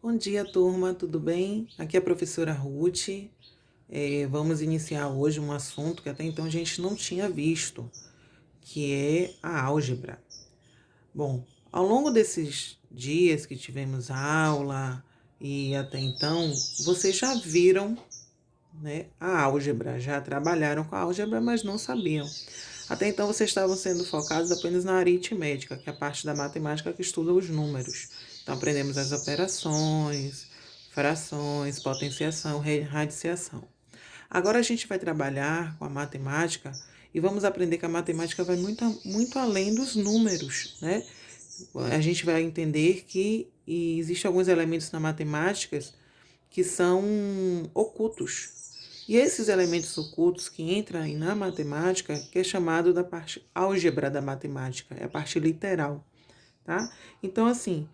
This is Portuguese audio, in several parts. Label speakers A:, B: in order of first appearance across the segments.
A: Bom dia, turma, tudo bem? Aqui é a professora Ruth. Vamos iniciar hoje um assunto que até então a gente não tinha visto, que é a álgebra. Bom, ao longo desses dias que tivemos aula e até então, vocês já viram, né, a álgebra, já trabalharam com a álgebra, mas não sabiam. Até então vocês estavam sendo focados apenas na aritmética, que é a parte da matemática que estuda os números. Então aprendemos as operações, frações, potenciação, radiciação. Agora a gente vai trabalhar com a matemática e vamos aprender que a matemática vai muito além dos números, né? A gente vai entender que existem alguns elementos na matemática que são ocultos. E esses elementos ocultos que entram aí na matemática, que é chamado da parte álgebra da matemática, é a parte literal, tá? Então, assim,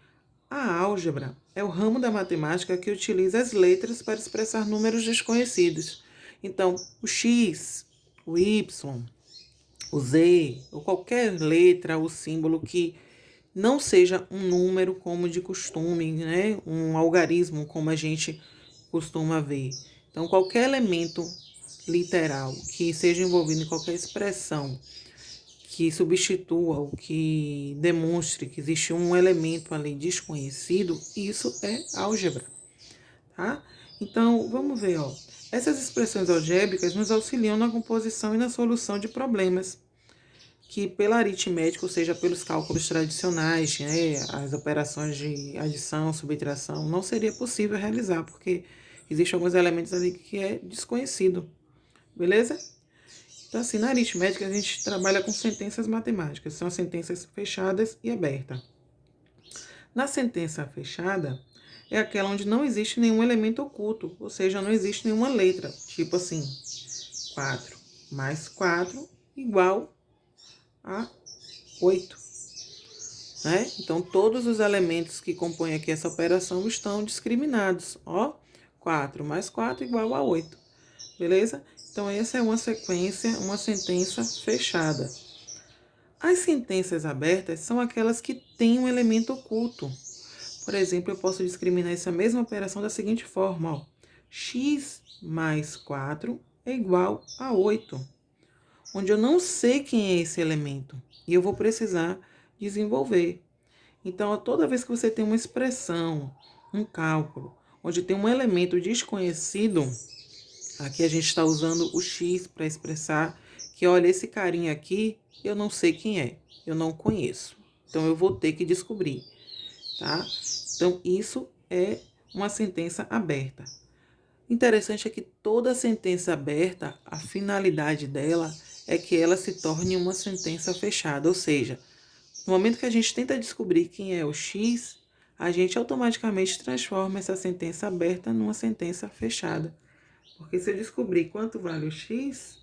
A: a álgebra é o ramo da matemática que utiliza as letras para expressar números desconhecidos. Então, o x, o y, o z, ou qualquer letra ou símbolo que não seja um número como de costume, né? Um algarismo como a gente costuma ver. Então, qualquer elemento literal que seja envolvido em qualquer expressão que substitua ou que demonstre que existe um elemento ali desconhecido, isso é álgebra, tá? Então, vamos ver, ó. Essas expressões algébricas nos auxiliam na composição e na solução de problemas que pela aritmética, ou seja, pelos cálculos tradicionais, né, as operações de adição, subtração, não seria possível realizar, porque existem alguns elementos ali que é desconhecido, beleza? Então, assim, na aritmética a gente trabalha com sentenças matemáticas, são as sentenças fechadas e abertas. Na sentença fechada, é aquela onde não existe nenhum elemento oculto, ou seja, não existe nenhuma letra, tipo assim, 4 mais 4 igual a 8. Né? Então, todos os elementos que compõem aqui essa operação estão discriminados. Ó, 4 mais 4 igual a 8. Beleza? Então, essa é uma sequência, uma sentença fechada. As sentenças abertas são aquelas que têm um elemento oculto. Por exemplo, eu posso discriminar essa mesma operação da seguinte forma. Ó, x mais 4 é igual a 8. Onde eu não sei quem é esse elemento. E eu vou precisar desenvolver. Então, toda vez que você tem uma expressão, um cálculo, onde tem um elemento desconhecido, aqui a gente está usando o x para expressar que, olha, esse carinha aqui, eu não sei quem é, eu não conheço. Então, eu vou ter que descobrir, tá? Então, isso é uma sentença aberta. Interessante é que toda sentença aberta, a finalidade dela é que ela se torne uma sentença fechada, ou seja, no momento que a gente tenta descobrir quem é o X, a gente automaticamente transforma essa sentença aberta numa sentença fechada. Porque se eu descobrir quanto vale o X,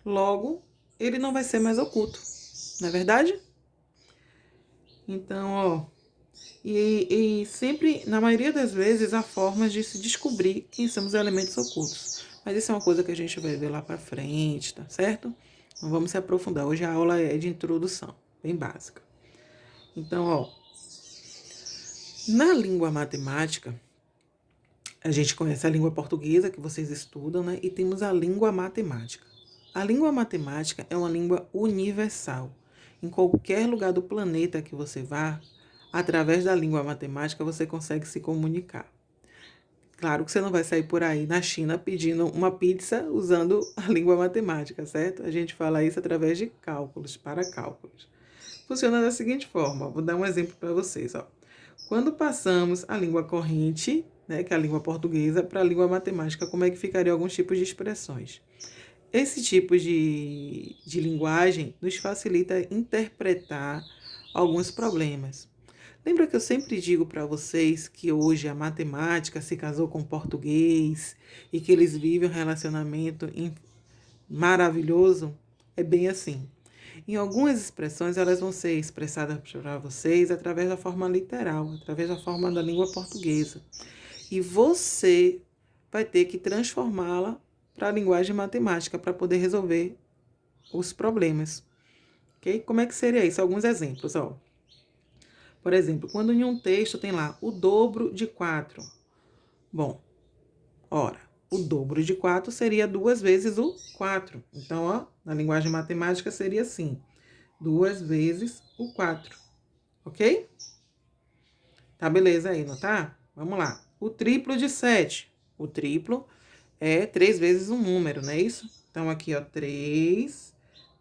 A: logo ele não vai ser mais oculto. Não é verdade? Então, ó. E sempre, na maioria das vezes, há formas de se descobrir quem são os elementos ocultos. Mas isso é uma coisa que a gente vai ver lá pra frente, tá certo? Não vamos se aprofundar. Hoje a aula é de introdução, bem básica. Então, ó. Na língua matemática, a gente conhece a língua portuguesa, que vocês estudam, né? E temos a língua matemática. A língua matemática é uma língua universal. Em qualquer lugar do planeta que você vá, através da língua matemática, você consegue se comunicar. Claro que você não vai sair por aí na China pedindo uma pizza usando a língua matemática, certo? A gente fala isso através de cálculos, para cálculos. Funciona da seguinte forma, vou dar um exemplo para vocês, ó. Quando passamos a língua corrente, né, que é a língua portuguesa, para a língua matemática, como é que ficariam alguns tipos de expressões? Esse tipo de linguagem nos facilita interpretar alguns problemas. Lembra que eu sempre digo para vocês que hoje a matemática se casou com o português e que eles vivem um relacionamento maravilhoso? É bem assim. Em algumas expressões, elas vão ser expressadas para vocês através da forma literal, através da forma da língua portuguesa. E você vai ter que transformá-la para a linguagem matemática para poder resolver os problemas. Ok? Como é que seria isso? Alguns exemplos. Ó. Por exemplo, quando em um texto tem lá o dobro de 4. Bom, ora, o dobro de 4 seria 2 vezes o 4. Então, ó, na linguagem matemática seria assim, 2 vezes o 4, ok? Tá beleza aí, não tá? Vamos lá. O triplo de 7. O triplo é 3 vezes um número, não é isso? Então, aqui, ó, 3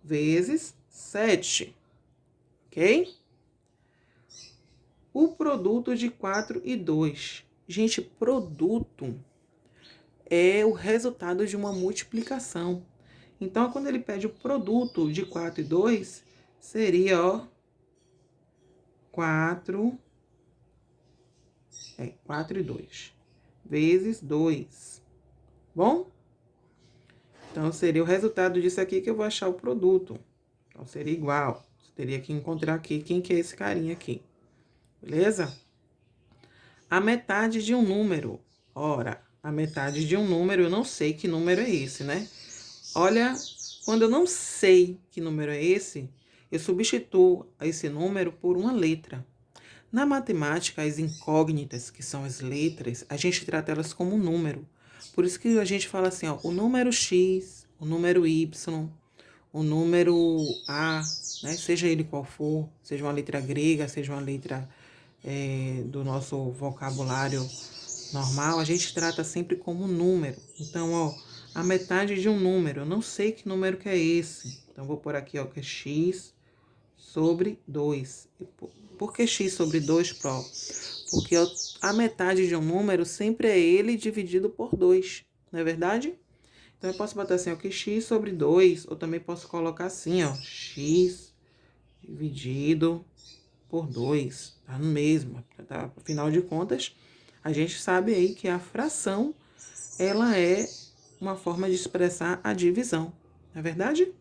A: vezes 7, ok? O produto de 4 e 2. Gente, produto é o resultado de uma multiplicação. Então, quando ele pede o produto de 4 e 2, seria, ó, 4 e 2, vezes 2. Bom? Então, seria o resultado disso aqui que eu vou achar o produto. Então, seria igual. Você teria que encontrar aqui quem que é esse carinha aqui. Beleza? A metade de um número. Ora, a metade de um número, eu não sei que número é esse, né? Olha, quando eu não sei que número é esse, eu substituo esse número por uma letra. Na matemática, as incógnitas, que são as letras, a gente trata elas como número. Por isso que a gente fala assim, ó, o número X, o número Y, o número A, né, seja ele qual for, seja uma letra grega, seja uma letra do nosso vocabulário normal, a gente trata sempre como número. Então, ó, a metade de um número, eu não sei que número que é esse. Então, vou pôr aqui, ó, que é x sobre 2. Por que x sobre 2, Pro? Porque a metade de um número sempre é ele dividido por 2, não é verdade? Então, eu posso botar assim, ó, que x sobre 2, ou também posso colocar assim, ó, x dividido por 2, tá no mesmo, tá? Afinal de contas, a gente sabe aí que a fração, ela é uma forma de expressar a divisão, não é verdade?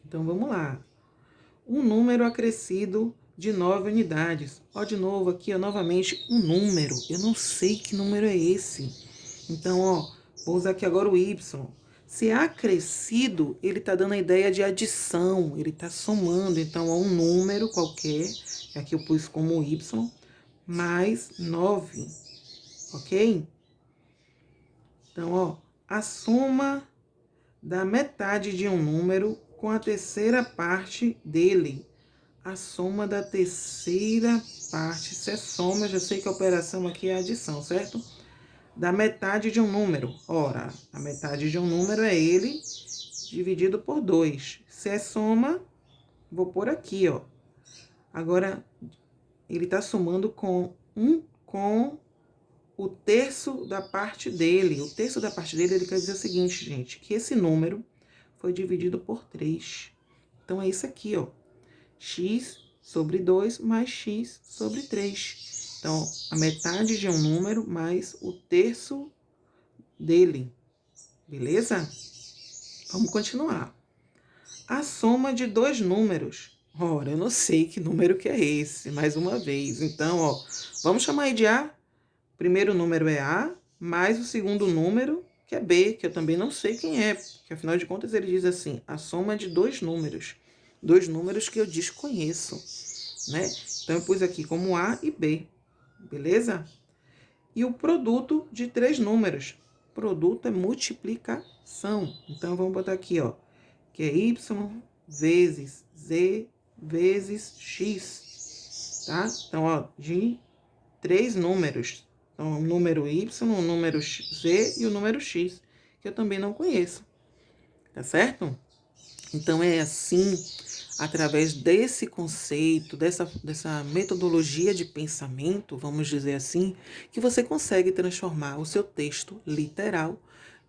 A: Então, vamos lá. Um número acrescido de 9 unidades. Ó, de novo aqui, ó, novamente, um número. Eu não sei que número é esse. Então, ó, vou usar aqui agora o y. Se é acrescido, ele está dando a ideia de adição, ele está somando. Então, ó, um número qualquer, que aqui eu pus como y, mais 9, ok? Então, ó, a soma da metade de um número com a terceira parte dele. A soma da terceira parte. Se é soma, eu já sei que a operação aqui é adição, certo? Da metade de um número. Ora, a metade de um número é ele dividido por 2. Se é soma, vou pôr aqui, ó. Agora, ele está somando com o terço da parte dele. O terço da parte dele, ele quer dizer o seguinte, gente, que esse número foi dividido por 3. Então, é isso aqui, ó. X sobre 2 mais x sobre 3. Então, a metade de um número mais o terço dele. Beleza? Vamos continuar. A soma de dois números. Ora, eu não sei que número que é esse, mais uma vez. Então, ó, vamos chamar aí de A. O primeiro número é A, mais o segundo número, que é B, que eu também não sei quem é, porque afinal de contas ele diz assim, a soma de dois números que eu desconheço, né? Então eu pus aqui como A e B, beleza? E o produto de três números. Produto é multiplicação. Então vamos botar aqui, ó, que é Y vezes Z vezes X, tá? Então, ó, de três números. Então, o número Y, o número Z e o número X, que eu também não conheço. Tá certo? Então, é assim, através desse conceito, dessa metodologia de pensamento, vamos dizer assim, que você consegue transformar o seu texto literal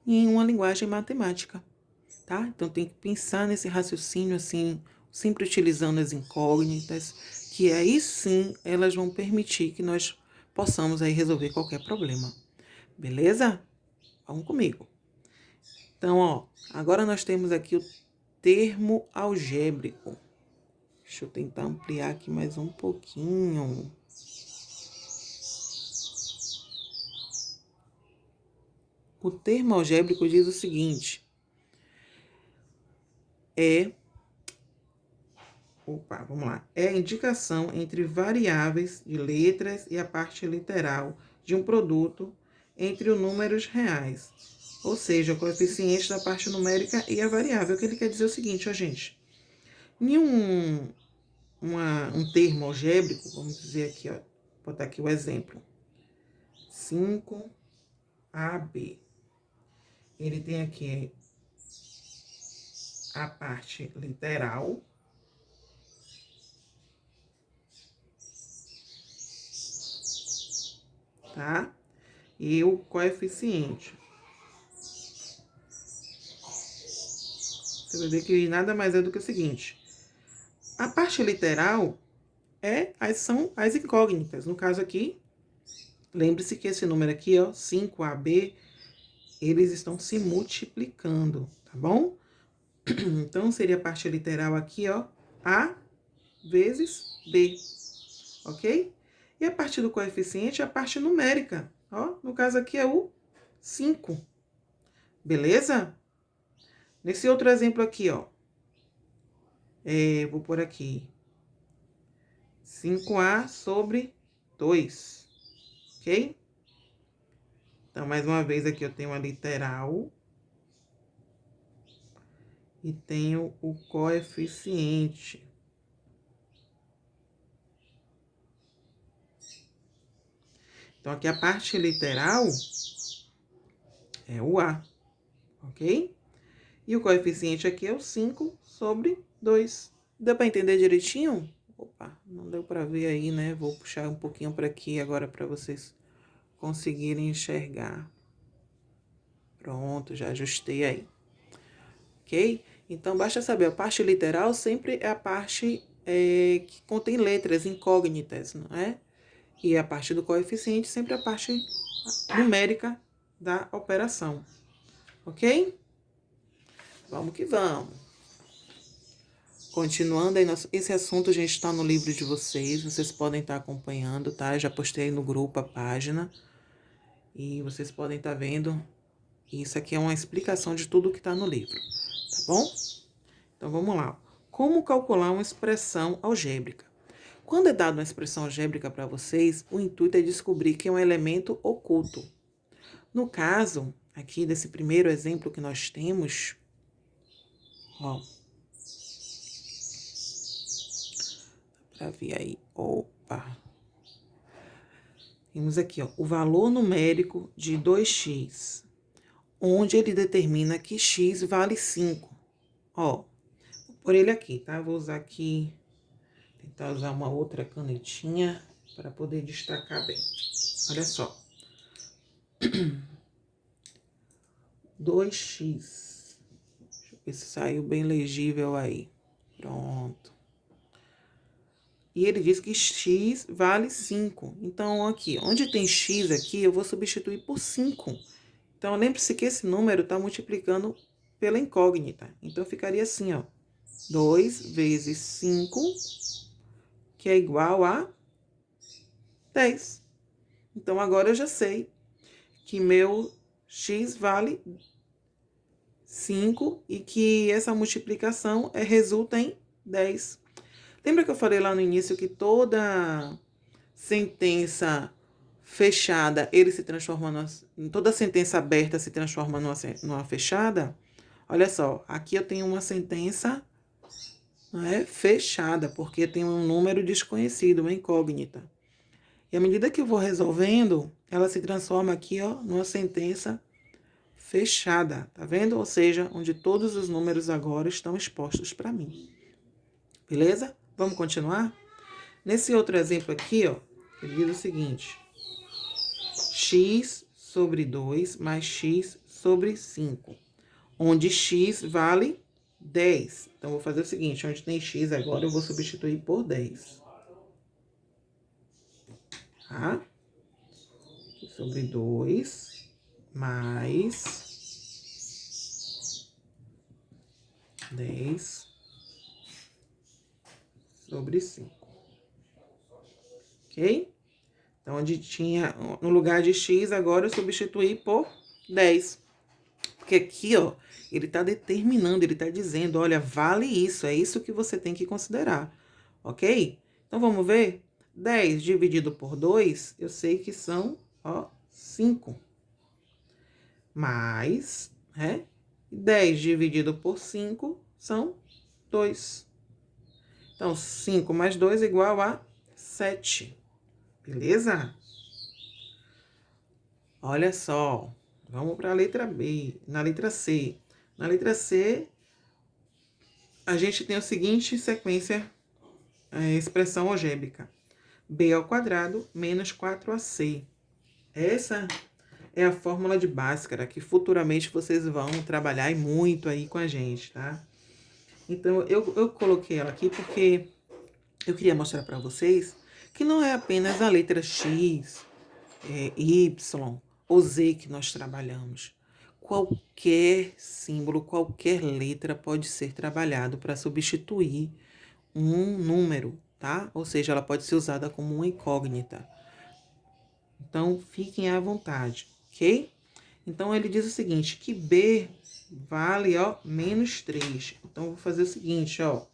A: em uma linguagem matemática, tá? Então, tem que pensar nesse raciocínio, assim, sempre utilizando as incógnitas, que aí sim elas vão permitir que nós possamos aí resolver qualquer problema. Beleza? Vamos comigo. Então, ó, agora nós temos aqui o termo algébrico. Deixa eu tentar ampliar aqui mais um pouquinho. O termo algébrico diz o seguinte: é Opa, vamos lá. É a indicação entre variáveis de letras e a parte literal de um produto entre os números reais. Ou seja, o coeficiente da parte numérica e a variável. O que ele quer dizer é o seguinte, ó, gente. Em um termo algébrico, vamos dizer aqui, ó, vou botar aqui o exemplo. 5AB. Ele tem aqui a parte literal, tá? E o coeficiente. Você vai ver que nada mais é do que o seguinte. A parte literal são as incógnitas. No caso aqui, lembre-se que esse número aqui, ó, 5AB, eles estão se multiplicando, tá bom? Então, seria a parte literal aqui, ó, A vezes B, ok? E a parte do coeficiente é a parte numérica, ó, no caso aqui é o 5, beleza? Nesse outro exemplo aqui, ó, vou pôr aqui 5A sobre 2, ok? Então, mais uma vez aqui eu tenho a literal e tenho o coeficiente. Então, aqui a parte literal é o A, ok? E o coeficiente aqui é o 5 sobre 2. Deu para entender direitinho? Opa, não deu para ver aí, né? Vou puxar um pouquinho para aqui agora para vocês conseguirem enxergar. Pronto, já ajustei aí. Ok? Então, basta saber, a parte literal sempre é a parte que contém letras incógnitas, não é? E a parte do coeficiente sempre é a parte numérica da operação. Ok? Vamos que vamos. Continuando aí, esse assunto, gente, está no livro de vocês podem estar acompanhando, tá? Eu já postei no grupo a página e vocês podem estar vendo. Isso aqui é uma explicação de tudo que está no livro, tá bom? Então, vamos lá. Como calcular uma expressão algébrica? Quando é dada uma expressão algébrica para vocês, o intuito é descobrir que é um elemento oculto. No caso, aqui desse primeiro exemplo que nós temos, ó, para ver aí, opa. Temos aqui, ó, o valor numérico de 2x, onde ele determina que x vale 5. Ó, vou pôr ele aqui, tá? Vou usar aqui, tentar usar uma outra canetinha para poder destacar bem. Olha só. 2x. Deixa eu ver se saiu bem legível aí. Pronto. E ele diz que x vale 5. Então, aqui, onde tem x aqui, eu vou substituir por 5. Então, lembre-se que esse número está multiplicando pela incógnita. Então, ficaria assim, ó. 2 vezes 5, que é igual a 10. Então, agora eu já sei que meu x vale 5 e que essa multiplicação resulta em 10. Lembra que eu falei lá no início que toda sentença fechada, ele se transforma toda sentença aberta se transforma numa fechada? Olha só, aqui eu tenho uma sentença, não é, fechada, porque tem um número desconhecido, uma incógnita. E à medida que eu vou resolvendo, ela se transforma aqui, ó, numa sentença fechada, tá vendo? Ou seja, onde todos os números agora estão expostos para mim. Beleza? Vamos continuar? Nesse outro exemplo aqui, ó, ele diz o seguinte: x sobre 2 mais x sobre 5, onde x vale 10. Então, vou fazer o seguinte, onde tem x agora, eu vou substituir por 10. Tá? Aqui sobre 2 mais 10 sobre 5. Ok? Então, onde tinha, no lugar de x, agora eu substituí por 10. Porque aqui, ó, ele está determinando, ele está dizendo, olha, vale isso, é isso que você tem que considerar, ok? Então, vamos ver? 10 dividido por 2, eu sei que são, ó, 5. Mais, 10 dividido por 5 são 2. Então, 5 mais 2 é igual a 7. Beleza? Olha só. Vamos para a letra B. Na letra C. Na letra C, a gente tem a seguinte sequência, expressão algébrica. B ao quadrado menos 4ac. Essa é a fórmula de Bhaskara, que futuramente vocês vão trabalhar e muito aí com a gente, tá? Então, eu coloquei ela aqui porque eu queria mostrar para vocês que não é apenas a letra X, Y ou Z que nós trabalhamos. Qualquer símbolo, qualquer letra pode ser trabalhado para substituir um número, tá? Ou seja, ela pode ser usada como uma incógnita. Então, fiquem à vontade, ok? Então, ele diz o seguinte, que B vale, ó, menos 3. Então, eu vou fazer o seguinte, ó.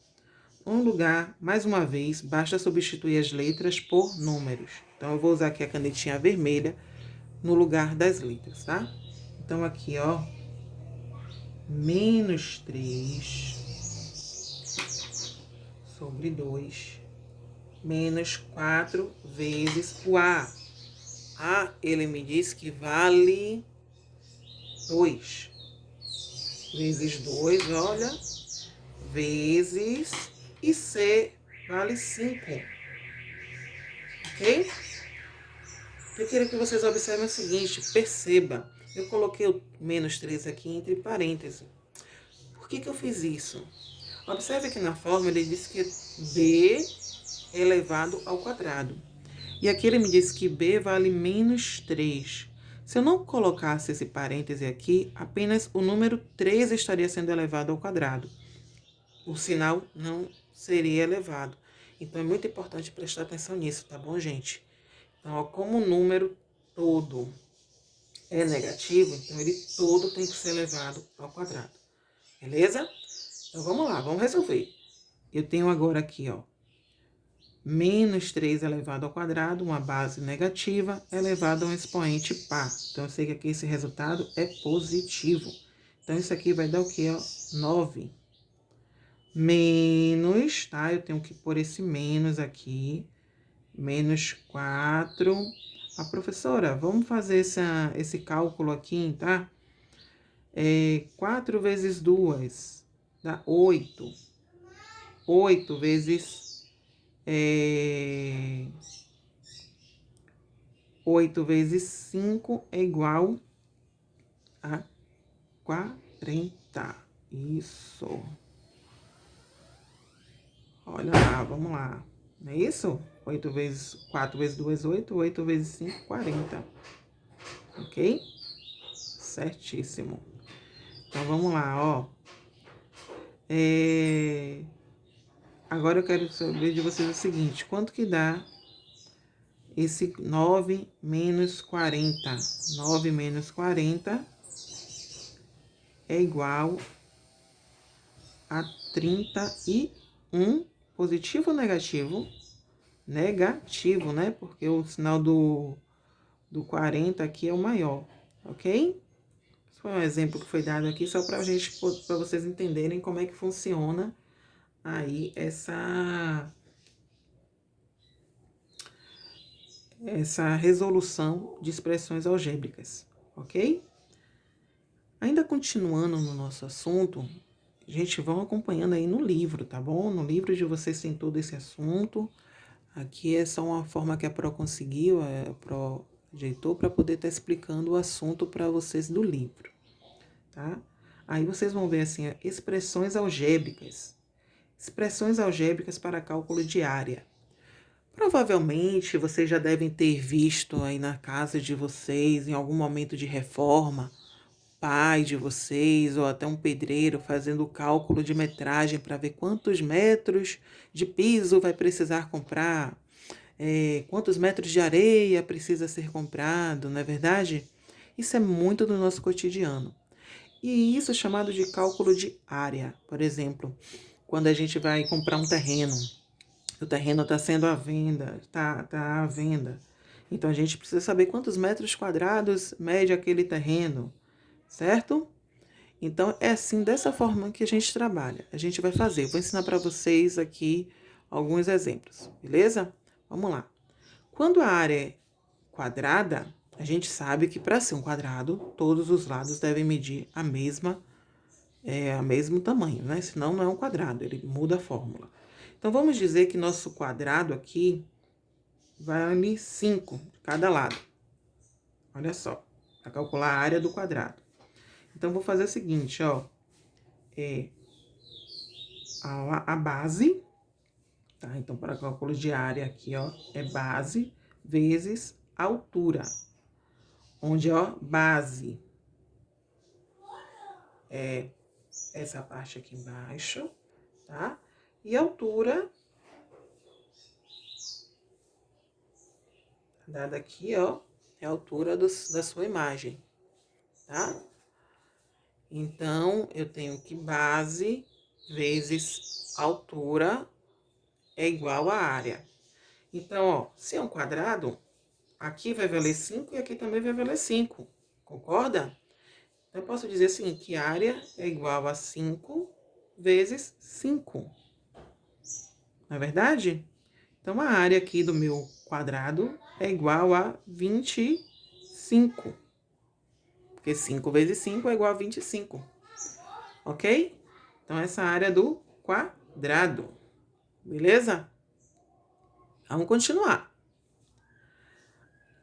A: Um lugar, mais uma vez, basta substituir as letras por números. Então, eu vou usar aqui a canetinha vermelha no lugar das letras, tá? Então, aqui, ó, menos 3 sobre 2, menos 4 vezes o A. A, ele me diz que vale 2. Vezes 2, olha, vezes, e C vale 5. Ok? Eu queria que vocês observem o seguinte, perceba, eu coloquei o menos 3 aqui entre parênteses. Por que eu fiz isso? Observe que na fórmula ele diz que B elevado ao quadrado. E aqui ele me diz que B vale menos 3. Se eu não colocasse esse parêntese aqui, apenas o número 3 estaria sendo elevado ao quadrado. O sinal não seria elevado. Então, é muito importante prestar atenção nisso, tá bom, gente? Então, ó, como o número todo é negativo, então ele todo tem que ser elevado ao quadrado. Beleza? Então, vamos lá, vamos resolver. Eu tenho agora aqui, ó, menos 3 elevado ao quadrado, uma base negativa, elevado a um expoente par. Então, eu sei que aqui esse resultado é positivo. Então, isso aqui vai dar o quê? Ó? 9. Menos, tá? Eu tenho que pôr esse menos aqui. Menos 4. A professora, vamos fazer esse cálculo aqui, tá? 4 vezes 2 dá 8. 8 vezes 8 vezes 5 é igual a 40. Isso. Olha lá, vamos lá. Não é isso? 8 vezes 4 vezes 2, 8. 8 vezes 5, 40. Ok? Certíssimo. Então, vamos lá, ó. Agora eu quero saber de vocês o seguinte. Quanto que dá esse 9 menos 40? 9 menos 40 é igual a 31. Positivo ou negativo? Negativo, né? Porque o sinal do 40 aqui é o maior, ok? Esse foi um exemplo que foi dado aqui só para vocês entenderem como é que funciona aí essa resolução de expressões algébricas, ok? Ainda continuando no nosso assunto, gente, vão acompanhando aí no livro, tá bom? No livro de vocês tem todo esse assunto. Aqui é só uma forma que a Pro conseguiu, a Pro ajeitou para poder estar explicando o assunto para vocês do livro, tá? Aí vocês vão ver assim, expressões algébricas. Expressões algébricas para cálculo de área. Provavelmente vocês já devem ter visto aí na casa de vocês, em algum momento de reforma, pai de vocês ou até um pedreiro fazendo o cálculo de metragem para ver quantos metros de piso vai precisar comprar, quantos metros de areia precisa ser comprado, não é verdade? Isso é muito do nosso cotidiano. E isso é chamado de cálculo de área. Por exemplo, quando a gente vai comprar um terreno, o terreno está sendo à venda, tá à venda. Então, a gente precisa saber quantos metros quadrados mede aquele terreno, certo? Então, é assim, dessa forma que a gente trabalha. A gente vai fazer. Vou ensinar para vocês aqui alguns exemplos, beleza? Vamos lá. Quando a área é quadrada, a gente sabe que para ser um quadrado, todos os lados devem medir a mesmo tamanho, né? Senão não é um quadrado, ele muda a fórmula. Então, vamos dizer que nosso quadrado aqui vale 5 de cada lado. Olha só, para calcular a área do quadrado. Então, vou fazer o seguinte, ó. A base, tá? Então, para cálculo de área aqui, ó, é base vezes altura. Onde, ó, base é essa parte aqui embaixo, tá? E altura, dada aqui, ó, é a altura da sua imagem, tá? Então, eu tenho que base vezes altura é igual a área. Então, ó, se é um quadrado, aqui vai valer 5 e aqui também vai valer 5. Concorda? Então, eu posso dizer assim, que área é igual a 5 vezes 5. Não é verdade? Então, a área aqui do meu quadrado é igual a 25. Porque 5 vezes 5 é igual a 25. Ok? Então, essa é a área do quadrado. Beleza? Vamos continuar.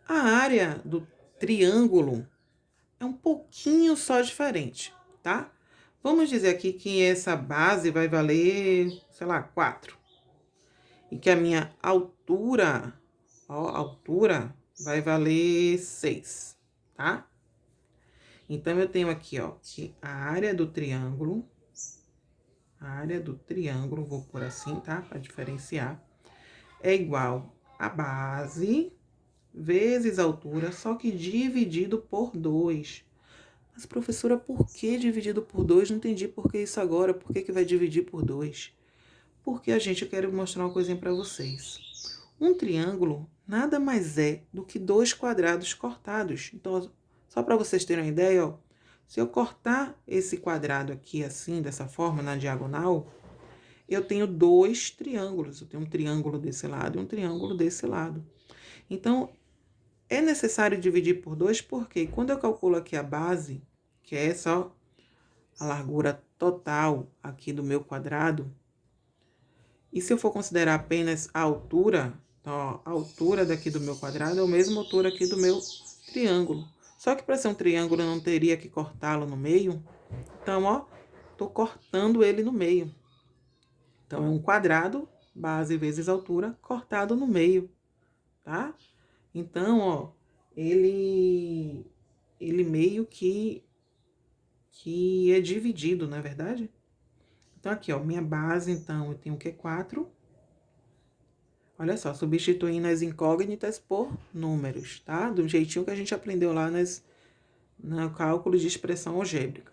A: A área do triângulo é um pouquinho só diferente, tá? Vamos dizer aqui que essa base vai valer, sei lá, 4. E que a minha altura, ó, altura vai valer 6, tá? Então, eu tenho aqui, ó, que a área do triângulo, vou pôr assim, tá? Para diferenciar, é igual a base vezes a altura, só que dividido por 2. Mas, professora, por que dividido por 2? Não entendi por que isso agora. Por que vai dividir por 2? Porque, eu quero mostrar uma coisinha para vocês. Um triângulo nada mais é do que 2 quadrados cortados. Então, só para vocês terem uma ideia, ó, se eu cortar esse quadrado aqui assim, dessa forma, na diagonal, eu tenho 2 triângulos. Eu tenho um triângulo desse lado e um triângulo desse lado. Então, é necessário dividir por 2 porque quando eu calculo aqui a base, que é só a largura total aqui do meu quadrado, e se eu for considerar apenas a altura, então, ó, a altura daqui do meu quadrado é a mesma altura aqui do meu triângulo. Só que para ser um triângulo eu não teria que cortá-lo no meio. Então, ó, tô cortando ele no meio. Então, é um quadrado, base vezes altura, cortado no meio, tá? Então, ó, ele meio que é dividido, não é verdade? Então, aqui, ó, minha base, então, eu tenho o que? 4. Olha só, substituindo as incógnitas por números, tá? Do jeitinho que a gente aprendeu lá no cálculo de expressão algébrica.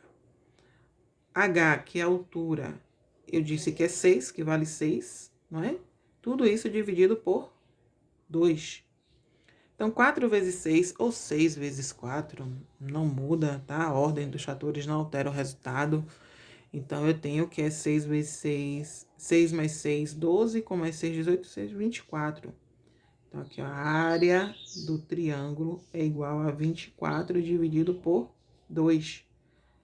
A: H, que é a altura, eu disse que é 6, que vale 6, não é? Tudo isso dividido por 2. Então, 4 vezes 6 ou 6 vezes 4 não muda, tá? A ordem dos fatores não altera o resultado. Então, eu tenho que é 6 vezes 6, 6 mais 6, 12, com mais 6, 18, 6, 24. Então, aqui, ó, a área do triângulo é igual a 24 dividido por 2.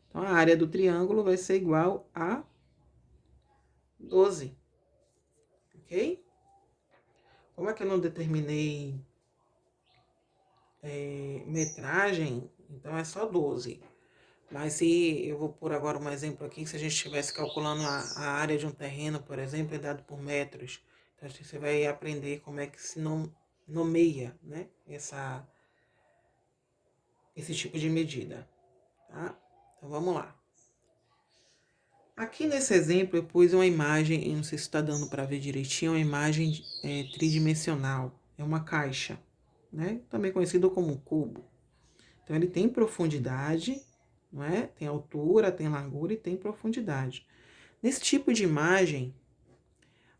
A: Então, a área do triângulo vai ser igual a 12. Ok? Como é que eu não determinei metragem? Então, é só 12. Mas se eu vou pôr agora um exemplo aqui, se a gente estivesse calculando a área de um terreno, por exemplo, é dado por metros. Então, você vai aprender como é que se nomeia, né, esse tipo de medida, tá? Então, vamos lá. Aqui nesse exemplo, eu pus uma imagem, eu não sei se está dando para ver direitinho, uma imagem tridimensional. É uma caixa, né? Também conhecido como um cubo. Então, ele tem profundidade, não é? Tem altura, tem largura e tem profundidade. Nesse tipo de imagem,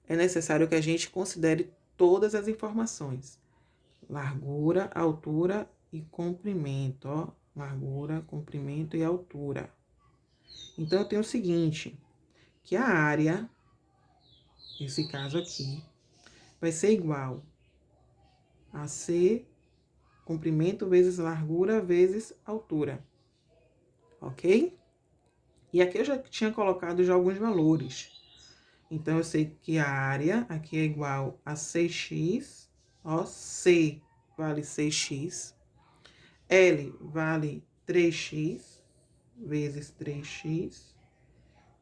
A: é necessário que a gente considere todas as informações. Largura, altura e comprimento, ó. Largura, comprimento e altura. Então, eu tenho o seguinte, que a área, nesse caso aqui, vai ser igual a C, comprimento vezes largura vezes altura. Ok? E aqui eu já tinha colocado já alguns valores. Então, eu sei que a área aqui é igual a 6x, ó, C vale 6x, L vale 3x vezes 3x,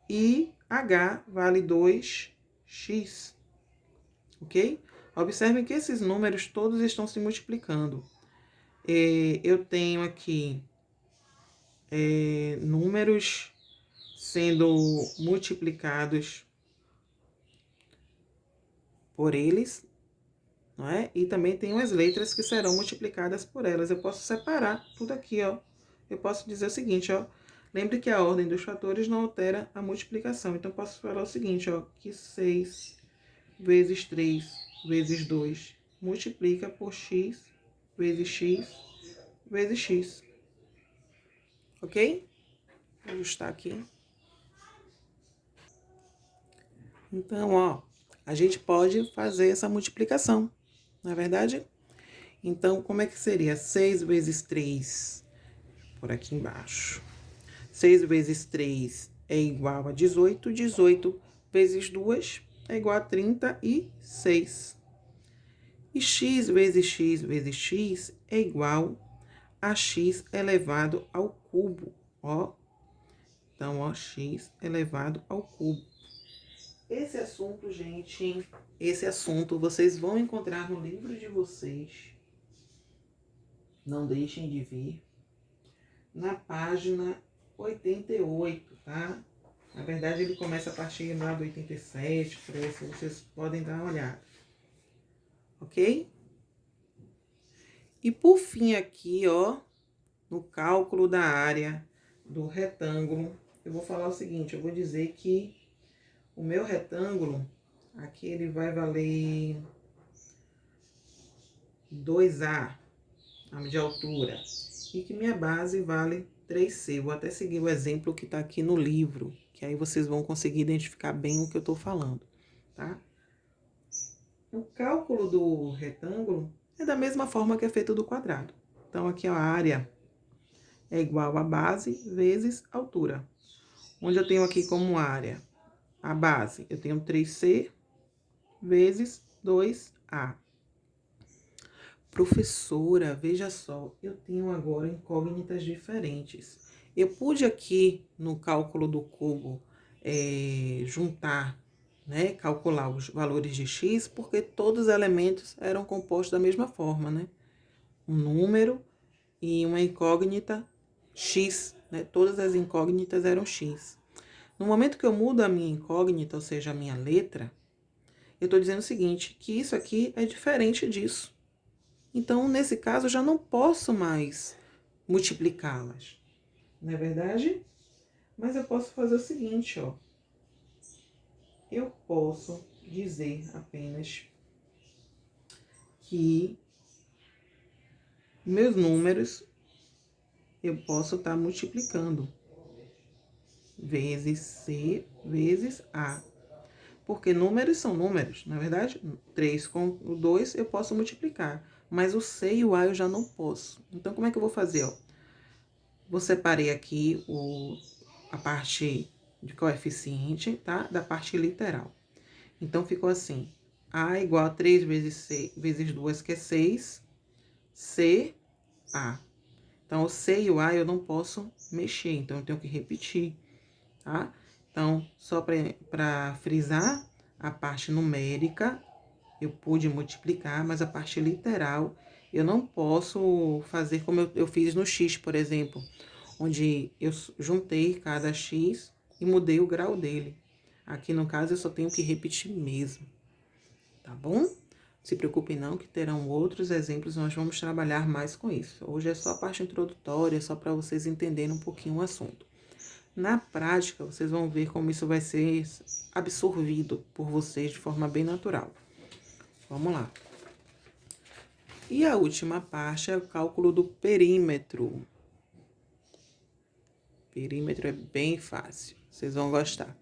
A: e H vale 2x, ok? Observem que esses números todos estão se multiplicando. Eu tenho aqui números sendo multiplicados por eles, não é? E também tenho as letras que serão multiplicadas por elas. Eu posso separar tudo aqui, ó. Eu posso dizer o seguinte, ó. Lembre que a ordem dos fatores não altera a multiplicação. Então, eu posso falar o seguinte, ó. Que 6 vezes 3 vezes 2 multiplica por x vezes x. Ok? Vou ajustar aqui. Então, ó. A gente pode fazer essa multiplicação, não é verdade? Então, como é que seria? 6 vezes 3, por aqui embaixo. 6 vezes 3 é igual a 18. 18 vezes 2 é igual a 36. E x vezes x é igual a x elevado ao cubo, ó. Então, ó, x elevado ao cubo. Esse assunto, gente, esse assunto vocês vão encontrar no livro de vocês. Não deixem de vir. Na página 88, tá? Na verdade, ele começa a partir lá do 87, por aí, vocês podem dar uma olhada. Ok? E por fim aqui, ó, no cálculo da área do retângulo, eu vou falar o seguinte, eu vou dizer que o meu retângulo, aqui ele vai valer 2A de altura, e que minha base vale 3C. Vou até seguir o exemplo que está aqui no livro, que aí vocês vão conseguir identificar bem o que eu estou falando, tá? O cálculo do retângulo é da mesma forma que é feito do quadrado. Então, aqui a área é igual a base vezes altura. Onde eu tenho aqui como área a base, eu tenho 3C vezes 2A. Professora, veja só, eu tenho agora incógnitas diferentes. Eu pude aqui no cálculo do cubo juntar, né, calcular os valores de x, porque todos os elementos eram compostos da mesma forma, né? Um número e uma incógnita x, né? Todas as incógnitas eram x. No momento que eu mudo a minha incógnita, ou seja, a minha letra, eu estou dizendo o seguinte, que isso aqui é diferente disso. Então, nesse caso, eu já não posso mais multiplicá-las, não é verdade? Mas eu posso fazer o seguinte, ó. Eu posso dizer apenas que meus números eu posso estar multiplicando vezes C vezes A. Porque números são números, na verdade, 3 com o 2 eu posso multiplicar, mas o C e o A eu já não posso. Então, como é que eu vou fazer? Ó? Vou separei aqui a parte de coeficiente, tá? Da parte literal. Então, ficou assim, A igual a 3 vezes C vezes 2, que é 6, C, A. Então, o C e o A eu não posso mexer, então eu tenho que repetir, tá? Então, só para frisar, a parte numérica eu pude multiplicar, mas a parte literal eu não posso fazer como eu fiz no X, por exemplo, onde eu juntei cada X e mudei o grau dele. Aqui, no caso, eu só tenho que repetir mesmo, tá bom? Se preocupe não, que terão outros exemplos, nós vamos trabalhar mais com isso. Hoje é só a parte introdutória, só para vocês entenderem um pouquinho o assunto. Na prática, vocês vão ver como isso vai ser absorvido por vocês de forma bem natural. Vamos lá. E a última parte é o cálculo do perímetro. Perímetro é bem fácil, vocês vão gostar.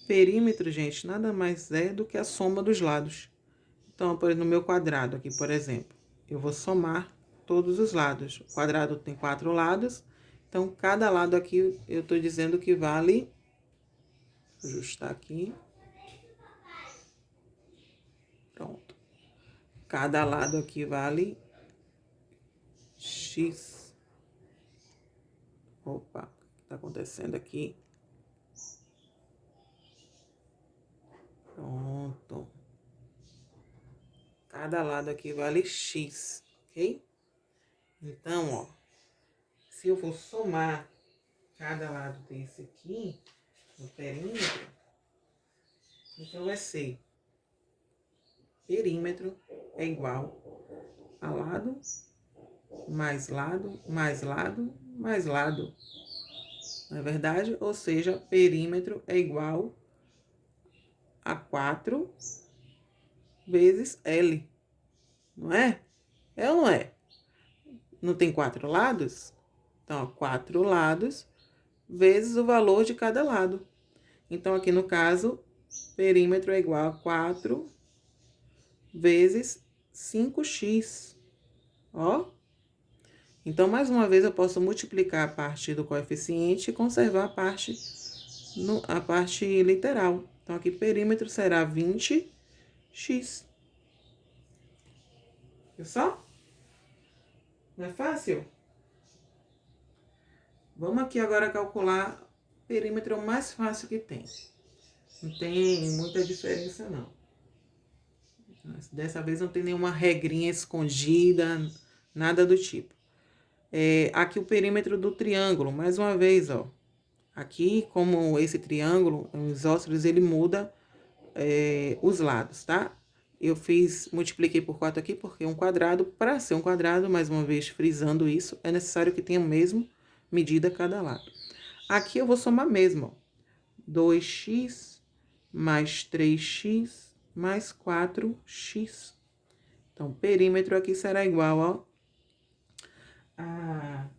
A: Perímetro, gente, nada mais é do que a soma dos lados. Então, no meu quadrado aqui, por exemplo, eu vou somar todos os lados. O quadrado tem 4 lados, então cada lado aqui eu estou dizendo que vale... Vou ajustar aqui. Pronto. Cada lado aqui vale X. Opa, o que está acontecendo aqui? Pronto. Cada lado aqui vale X, ok? Então, ó, se eu for somar cada lado desse aqui, no perímetro, então vai ser perímetro é igual a lado, mais lado, mais lado, mais lado. Não é verdade? Ou seja, perímetro é igual a 4 vezes L. Não é? É ou não é? Não tem 4 lados? Então, ó, 4 lados vezes o valor de cada lado. Então, aqui no caso, perímetro é igual a 4 vezes 5x. Ó. Então, mais uma vez, eu posso multiplicar a parte do coeficiente e conservar a parte literal. Então, aqui, perímetro será 20x. Viu só? Não é fácil? Vamos aqui agora calcular o perímetro mais fácil que tem. Não tem muita diferença, não. Dessa vez não tem nenhuma regrinha escondida, nada do tipo. Aqui o perímetro do triângulo, mais uma vez, ó. Aqui, como esse triângulo, o isósceles, ele muda os lados, tá? Eu multipliquei por 4 aqui, porque um quadrado, para ser um quadrado, mais uma vez frisando isso, é necessário que tenha a mesma medida cada lado. Aqui eu vou somar mesmo, ó. 2x mais 3x mais 4x. Então, o perímetro aqui será igual, ó, a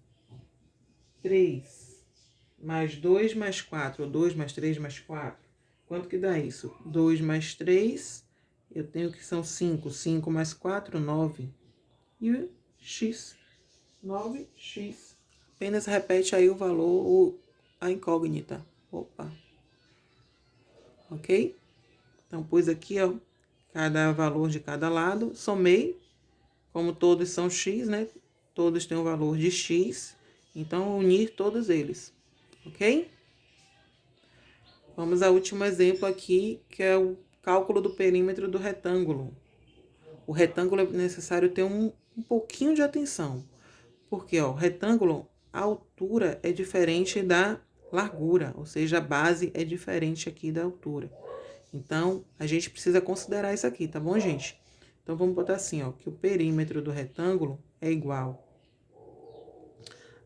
A: 3 mais 2 mais 4, ou 2 mais 3 mais 4. Quanto que dá isso? 2 mais 3, eu tenho que são 5. 5 mais 4, 9. E o x, 9x. Apenas repete aí o valor, a incógnita. Opa. Ok? Então, pus aqui, ó, cada valor de cada lado, somei. Como todos são x, né? Todos têm o valor de x. Então, unir todos eles. Ok? Vamos ao último exemplo aqui, que é o cálculo do perímetro do retângulo. O retângulo é necessário ter um pouquinho de atenção. Porque, ó, o retângulo, a altura é diferente da largura, ou seja, a base é diferente aqui da altura. Então, a gente precisa considerar isso aqui, tá bom, gente? Então, vamos botar assim, ó, que o perímetro do retângulo é igual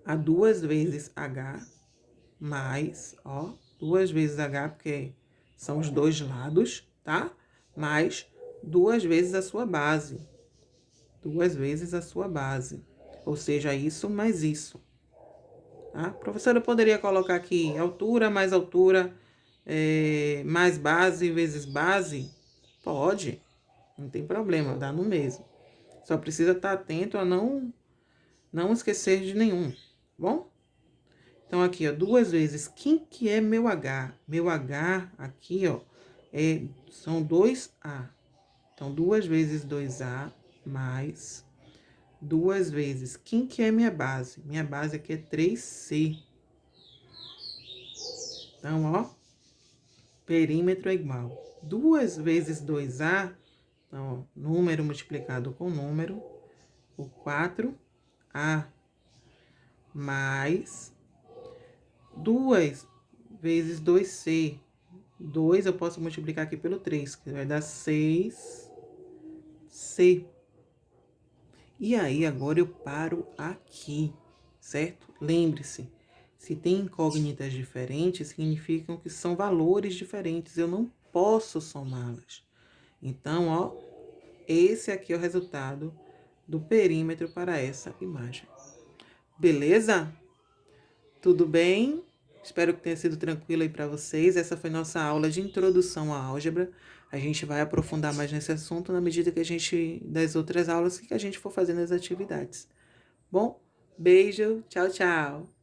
A: a 2 vezes h mais, ó, 2 vezes h, porque são os dois lados, tá? Mais 2 vezes a sua base. 2 vezes a sua base. Ou seja, isso mais isso. Tá? Professora, eu poderia colocar aqui altura mais altura, mais base vezes base? Pode, não tem problema, dá no mesmo. Só precisa estar atento a não esquecer de nenhum, tá bom? Então, aqui, ó, 2 vezes, quem que é meu H? Meu H aqui, ó, são 2A. Então, 2 vezes 2A mais 2 vezes, quem que é minha base? Minha base aqui é 3C. Então, ó, perímetro é igual 2 vezes 2A, então, ó, número multiplicado com número, o 4A, mais 2 vezes 2C. 2 eu posso multiplicar aqui pelo 3, que vai dar 6C. C. E aí, agora eu paro aqui, certo? Lembre-se, se tem incógnitas diferentes, significam que são valores diferentes. Eu não posso somá-las. Então, ó, esse aqui é o resultado do perímetro para essa imagem. Beleza? Tudo bem? Espero que tenha sido tranquilo aí para vocês. Essa foi nossa aula de introdução à álgebra. A gente vai aprofundar mais nesse assunto na medida que das outras aulas que a gente for fazendo as atividades. Bom, beijo, tchau, tchau.